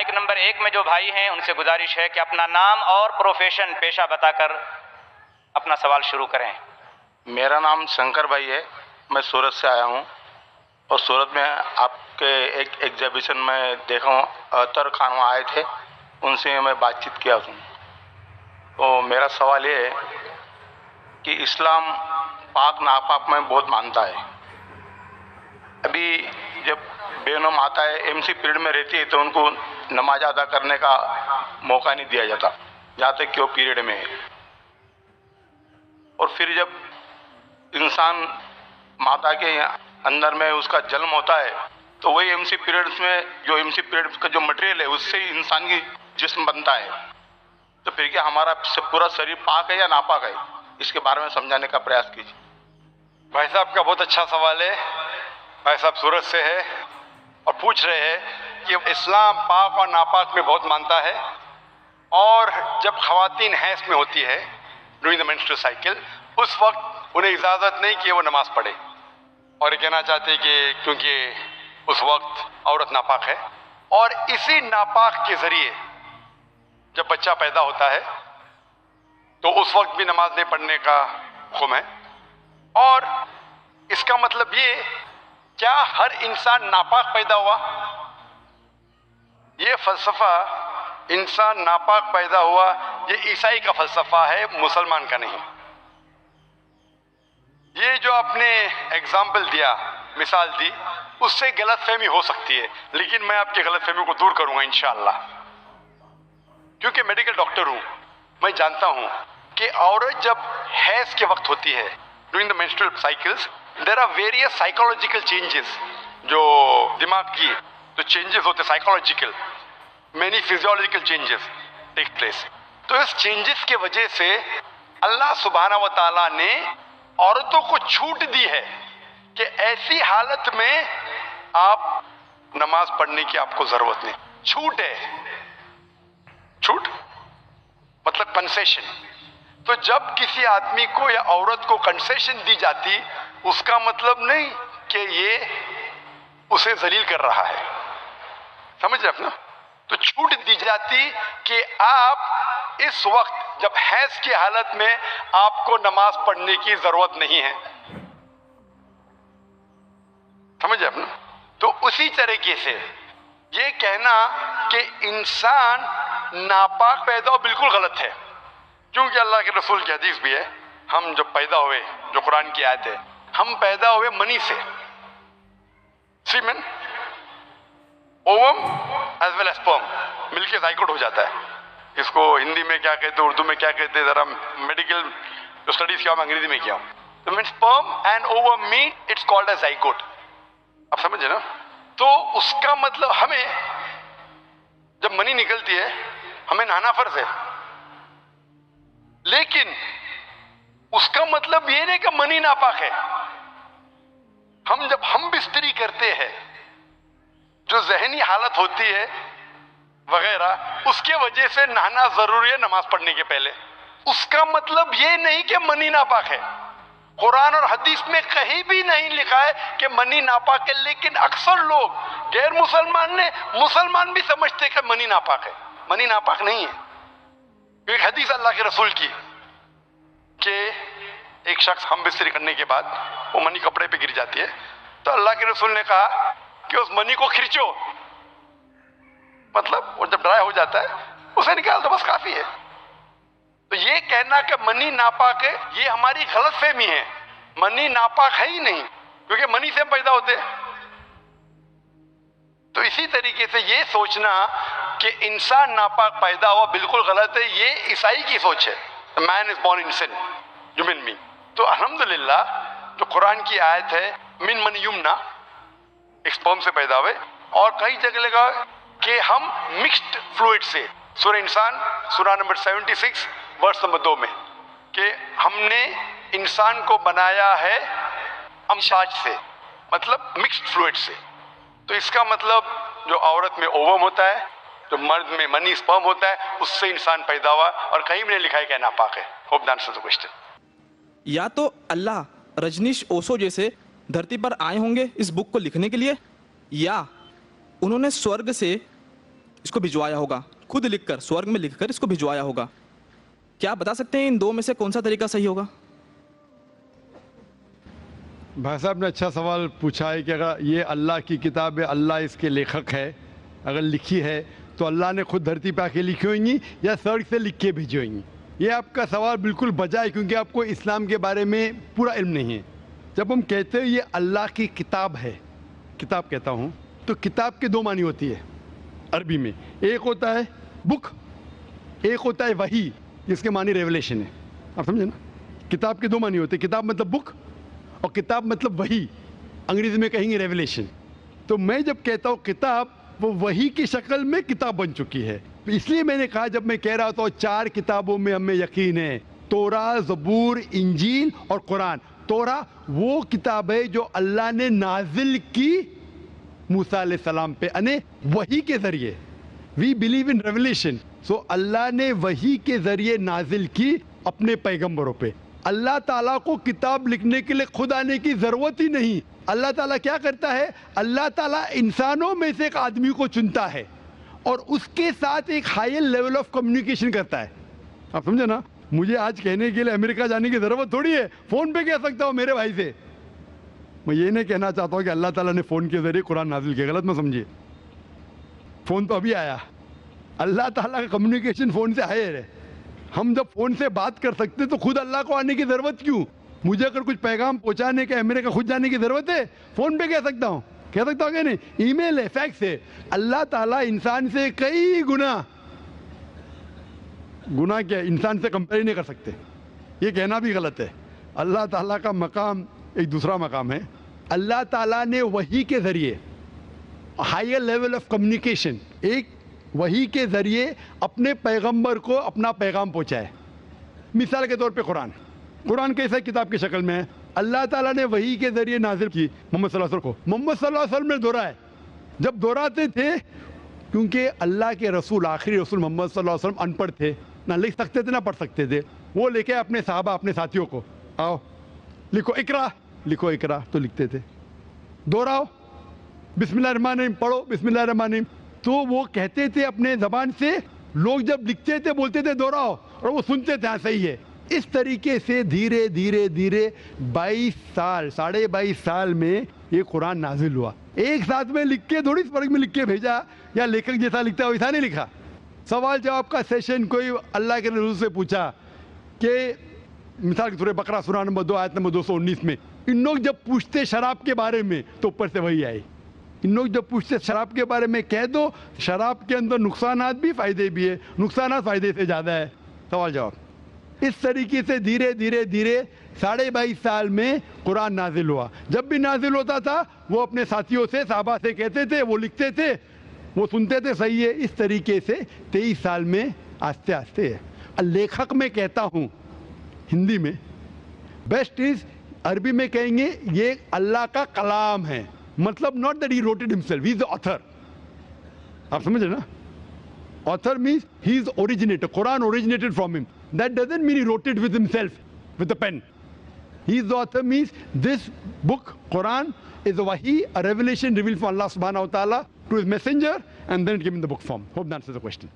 Mic number 1 میں جو بھائی ہیں ان سے گزارش ہے کہ اپنا نام اور پروفیشن پیشہ بتا کر اپنا سوال شروع کریں۔ میرا نام شنکر بھائی ہے، میں سورت سے آیا ہوں، اور سورت میں آپ کے ایک ایگزیبیشن میں دیکھا ہوں، اطہر خان وہاں آئے تھے، ان سے میں بات چیت کیا ہوں۔ تو میرا سوال یہ ہے کہ اسلام پاک ناپاک میں بہت مانتا ہے۔ ابھی جب بینم آتا ہے، ایم سی پیریڈ میں رہتی ہے تو ان کو نماز ادا کرنے کا موقع نہیں دیا جاتا جہاں تک کہ وہ پیریڈ میں ہے، اور پھر جب انسان ماتا کے اندر میں اس کا جنم ہوتا ہے تو وہی ایم سی پیریڈز میں جو ایم سی پیریڈ کا جو مٹیریل ہے اس سے ہی انسان کی جسم بنتا ہے۔ تو پھر کیا ہمارا پورا شریر پاک ہے یا ناپاک ہے؟ اس کے بارے میں سمجھانے کا پریاس کیجیے۔ بھائی صاحب کا بہت اچھا سوال ہے۔ بھائی صاحب سورت سے ہے اور پوچھ رہے ہیں کہ اسلام پاک اور ناپاک میں بہت مانتا ہے، اور جب خواتین حیض میں ہوتی ہے ڈورنگ دا مینسٹرل سائیکل، اس وقت انہیں اجازت نہیں کہ وہ نماز پڑھے، اور یہ کہنا چاہتے ہیں کہ کیونکہ اس وقت عورت ناپاک ہے، اور اسی ناپاک کے ذریعے جب بچہ پیدا ہوتا ہے تو اس وقت بھی نماز نہیں پڑھنے کا حکم ہے۔ اور اس کا مطلب یہ، کیا ہر انسان ناپاک پیدا ہوا؟ یہ فلسفہ انسان ناپاک پیدا ہوا یہ عیسائی کا فلسفہ ہے، مسلمان کا نہیں۔ یہ جو آپ نے ایگزامپل دیا، مثال دی، اس سے غلط فہمی ہو سکتی ہے، لیکن میں آپ کی غلط فہمی کو دور کروں گا انشاءاللہ، کیونکہ میڈیکل ڈاکٹر ہوں۔ میں جانتا ہوں کہ عورت جب حیض کے وقت ہوتی ہے during the menstrual cycles, there are various psychological changes, جو دماغ کی جو چینجز ہوتے psychological, many physiological changes take place. تو اس چینجز کے وجہ سے اللہ سبحانہ و تعالیٰ نے عورتوں کو چھوٹ دی ہے کہ ایسی حالت میں آپ نماز پڑھنے کی آپ کو ضرورت نہیں۔ چھوٹ ہے، چھوٹ مطلب کنسیشن۔ تو جب کسی آدمی کو یا عورت کو کنسیشن دی جاتی، اس کا مطلب نہیں کہ یہ اسے ذلیل کر رہا ہے، سمجھ رہے اپنا؟ تو چھوٹ دی جاتی کہ آپ اس وقت جب حیض کی حالت میں آپ کو نماز پڑھنے کی ضرورت نہیں ہے، سمجھ رہے اپنا؟ تو اسی طریقے سے یہ کہنا کہ انسان ناپاک پیدا ہو بالکل غلط ہے، کیونکہ اللہ کے رسول کی حدیث بھی ہے، ہم جب پیدا ہوئے، جو قرآن کی آیت ہے، ہم پیدا ہوئے منی سے، semen, ovum as well as sperm, مل کے زائگوٹ ہو جاتا ہے۔ اس کو ہندی میں کیا کہتے ہیں، اردو میں کیا کہتے ہیں، ذرا میڈیکل جو اسٹڈیز کیا ہوں میں انگریزی میں کیا ہوں، تو مین sperm and ovum meet, it's called as zygote. آپ سمجھے نا؟ تو اس کا مطلب ہمیں جب منی نکلتی ہے ہمیں نہانا فرض ہے، لیکن اس کا مطلب یہ نہیں کہ منی ناپاک ہے۔ جب ہم بستری کرتے ہیں، جو ذہنی حالت ہوتی ہے وغیرہ، اس کے وجہ سے نہانا ضروری ہے نماز پڑھنے کے پہلے، اس کا مطلب یہ نہیں کہ منی ناپاک ہے۔ قرآن اور حدیث میں کہیں بھی نہیں لکھا ہے کہ منی ناپاک ہے، لیکن اکثر لوگ غیر مسلمان بھی سمجھتے کہ منی ناپاک ہے۔ منی ناپاک نہیں ہے۔ ایک حدیث اللہ کے رسول کی کہ ایک شخص ہم بستری کرنے کے بعد وہ منی کپڑے پہ گر جاتی ہے، تو اللہ کے رسول نے کہا کہ اس منی کو کھرچو، مطلب وہ جب ڈرائی ہو جاتا ہے اسے نکال دو، بس کافی ہے۔ تو یہ کہنا کہ منی ناپاک ہے، یہ ہماری غلط فہمی ہے۔ منی ناپاک ہے ہی نہیں، کیونکہ منی سے ہم پیدا ہوتے ہیں۔ تو اسی طریقے سے یہ سوچنا کہ انسان ناپاک پیدا ہوا بالکل غلط ہے، یہ عیسائی کی سوچ ہے۔ Man is born in sin, human being. تو الحمدللہ جو قرآن کی آیت ہے من من یمنا، ایک سپرم سے پیدا ہوئے، اور کئی جگہ لگا کہ ہم مکسڈ فلوئڈ سے، سورہ انسان سورہ نمبر 76 ورس نمبر 2 میں، کہ ہم نے انسان کو بنایا ہے امشاج سے، مطلب مکسڈ فلوئڈ سے۔ تو اس کا مطلب جو عورت میں اووم ہوتا ہے، جو مرد میں منی سپرم ہوتا ہے، اس سے انسان پیدا ہوا، اور کہیں بھی نہیں لکھا ہے کہ ناپاک ہے۔ Hope that answers the question. یا تو اللہ رجنیش اوسو جیسے دھرتی پر آئے ہوں گے اس بک کو لکھنے کے لیے، یا انہوں نے سورگ سے اس کو بھجوایا ہوگا, خود لکھ کر, سورگ میں لکھ کر اس کو بھجوایا ہوگا. کیا آپ بتا سکتے ہیں ان دو میں سے کون سا طریقہ صحیح ہوگا؟ بھائی صاحب نے اچھا سوال پوچھا ہے کہ اگر یہ اللہ کی کتاب ہے, اللہ اس کے لیکھک ہے, اگر لکھی ہے تو اللہ نے خود دھرتی پہ آ کے لکھی ہوئیں گی یا سڑک سے لکھ کے بھیجی ہوئیں گی؟ یہ آپ کا سوال بالکل بجا ہے, کیونکہ آپ کو اسلام کے بارے میں پورا علم نہیں ہے. جب ہم کہتے ہیں یہ اللہ کی کتاب ہے, کتاب کہتا ہوں, تو کتاب کے دو معنی ہوتی ہے عربی میں. ایک ہوتا ہے بک, ایک ہوتا ہے وحی, جس کے معنی ریولیشن ہے. آپ سمجھے نا, کتاب کے دو معنی ہوتے ہیں, کتاب مطلب بک اور کتاب مطلب وحی, انگریزی میں کہیں گے ریولیشن. تو میں جب کہتا ہوں کتاب, وہ وحی کی شکل میں کتاب بن چکی ہے. اس لیے میں نے کہا, جب میں کہہ رہا تھا 4 کتابوں میں ہمیں یقین ہے, توراہ, زبور, انجیل اور قرآن. توراہ وہ کتاب ہے جو اللہ نے نازل کی موسیٰ علیہ السلام پہ, یعنی وحی کے ذریعے. We believe in revelation. سو اللہ نے وحی کے ذریعے نازل کی اپنے پیغمبروں پہ. اللہ تعالیٰ کو کتاب لکھنے کے لیے خود آنے کی ضرورت ہی نہیں. اللہ تعالیٰ کیا کرتا ہے, اللہ تعالیٰ انسانوں میں سے ایک آدمی کو چنتا ہے اور اس کے ساتھ ایک ہائی لیول آف کمیونیکیشن کرتا ہے. آپ سمجھے نا, مجھے آج کہنے کے لیے امریکہ جانے کی ضرورت تھوڑی ہے, فون پہ کہہ سکتا ہوں میرے بھائی سے. میں یہ نہیں کہنا چاہتا ہوں کہ اللہ تعالیٰ نے فون کے ذریعے قرآن نازل کیا, غلط نہ سمجھیے. فون تو ابھی آیا, اللہ تعالیٰ کا کمیونیکیشن فون سے ہائر ہے. ہم جب فون سے بات کر سکتے تو خود اللہ کو آنے کی ضرورت کیوں؟ مجھے اگر کچھ پیغام پہنچانے کے امریکہ خود جانے کی ضرورت ہے؟ فون پہ کہہ سکتا ہوں کہ نہیں, ای میل ہے, فیکس ہے. اللہ تعالیٰ انسان سے کئی گنا کیا انسان سے کمپیئر نہیں کر سکتے, یہ کہنا بھی غلط ہے. اللہ تعالیٰ کا مقام ایک دوسرا مقام ہے. اللہ تعالیٰ نے وحی کے ذریعے ہائر لیول آف کمیونیکیشن, ایک وحی کے ذریعے اپنے پیغمبر کو اپنا پیغام پہنچائے. مثال کے طور پہ قرآن کیسے کتاب کی شکل میں ہے؟ اللہ تعالیٰ نے وحی کے ذریعے نازل کی محمد صلی اللہ علیہ وسلم کو. محمد صلی اللہ علیہ وسلم نے دہرایا, جب دہراتے تھے, کیونکہ اللہ کے رسول, آخری رسول محمد صلی اللہ علیہ وسلم ان پڑھ تھے, نہ لکھ سکتے تھے نہ پڑھ سکتے تھے. وہ لے کے اپنے صحابہ, اپنے ساتھیوں کو, آؤ لکھو اقرا, لکھو اقرا, تو لکھتے تھے. دہراؤ, بسم اللہ الرحمن الرحیم, پڑھو بسم اللہ الرحمن الرحیم. تو وہ کہتے تھے اپنے زبان سے, لوگ جب لکھتے تھے بولتے تھے دہراؤ, اور وہ سنتے تھے, ہاں صحیح ہے. اس طریقے سے دھیرے دھیرے دھیرے 22 سال, 22.5 سال میں یہ قرآن نازل ہوا. ایک ساتھ میں لکھ کے تھوڑی فرق میں لکھ کے بھیجا, یا لیکھک جیسا لکھتا ہے ویسا نہیں لکھا. سوال جواب کا سیشن کوئی اللہ کے رسول سے پوچھا کہ مثال کے سورہ بقرہ سورہ نمبر 2 آیت نمبر 219 میں, ان لوگ جب پوچھتے شراب کے بارے میں تو اوپر سے وہی آئی. ان لوگ جب پوچھتے شراب کے بارے میں, کہہ دو شراب کے اندر نقصانات بھی فائدے بھی ہے, نقصانات فائدے سے زیادہ ہے. سوال جواب. اس طریقے سے دھیرے دھیرے دھیرے 22.5 سال میں قرآن نازل ہوا. جب بھی نازل ہوتا تھا وہ اپنے ساتھیوں سے, صحابہ سے کہتے تھے, وہ لکھتے تھے, وہ سنتے تھے, صحیح ہے. اس طریقے سے 23 سال میں آہستہ آہستہ. لیکھک میں کہتا ہوں ہندی میں, بیسٹ از, عربی میں کہیں گے یہ اللہ کا کلام ہے, مطلب not that he wrote it himself, he is the author. آپ سمجھ رہے نا, author means he is originator, Quran originated from him. That doesn't mean he wrote it with himself, with a pen. He is the author means this book, Quran, is a wahi, a revelation revealed from Allah subhanahu wa ta'ala to his messenger, and then it came in the book form. Hope that answers the question.